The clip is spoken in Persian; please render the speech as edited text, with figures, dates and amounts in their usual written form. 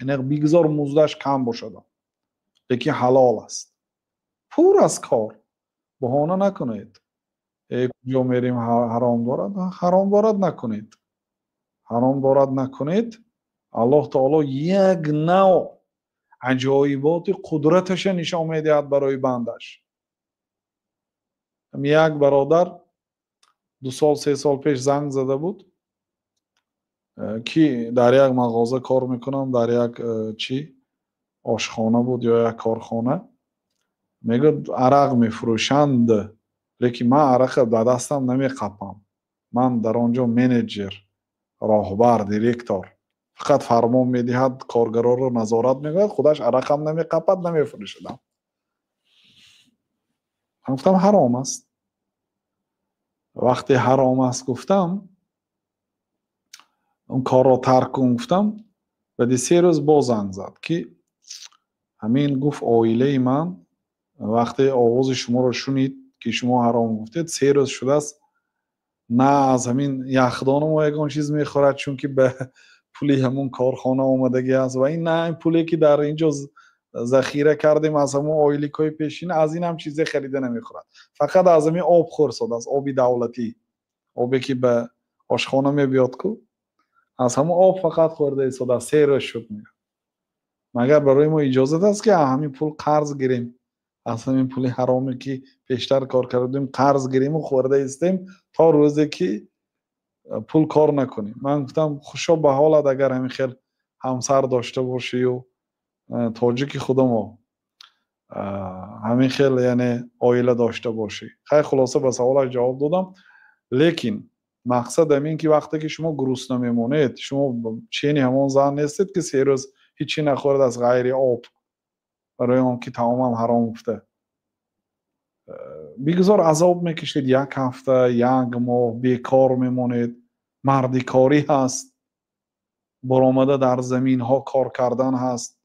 یعنی بگذار موزدش کم باشد لیکن حلال است. پر از کار، بهانه نکنید کجا میریم حرام دارد، حرام دارد نکنید، حرام دارد نکنید. الله تعالی یک نوع عجایبات قدرتش نشان میدهد برای بندش. یک برادر 2 سال 3 سال پیش زنگ زده بود که در یک مغازه کار میکنم، در یک چی آشخانه بود یا یک کارخانه. میگه عرق میفروشند لیکن من عرق در دستم نمیقپم، من در آنجا منیجر، راهبر، دیرکتور، فقط فرمان میدهد، کارگرا رو نظارت میکنه، خودش عرقم نمیقپد، نمیفروشدم. من گفتم حرام است. وقتی حرام است گفتم اون کار رو ترک کن گفتم، بعد 3 روز باز زنگ زد که همین گفت آیله من وقتی آواز شما رو شنید که شما حرام گفتید 3 روز شده است نه از همین یخدان ما یکان چیز میخورد چون که به پولی همون کارخانه آمدگی است و این نه این پولی که در اینجا ذخیره کردیم از همون آیلیکای پیشین از این هم چیزی خریده نمیخورد، فقط از همین آب خورساد است، آبی دولتی، آبی که به آشخانه میبیاد کو از همون آب فقط خورده ایستاده 3 روز شد. میگه مگر برای ما اجازه است که همین پول قرض گیریم، از همین پول حرامی که پیشتر کار کردیم قرض گیریم و خورده استیم تا روزی که پول کار نکنیم. من گفتم خوشا به حالت اگر همین خیل همسر داشته باشی و تاجیک خودمو همین خیل یعنی عائله داشته باشی. خیلی خلاصه به سوالش جواب دادم. لیکن مقصد همین که وقتی که شما گرسنه میمونید شما چینی همون زن نیستید که 3 روز هیچی نخورد از غیر آب برای اون که تمام هم حرام افته. بگذار عذاب میکشید، 1 هفته 1 ماه بیکار میمونید، مردی کاری هست، برآمده در زمین ها کار کردن هست،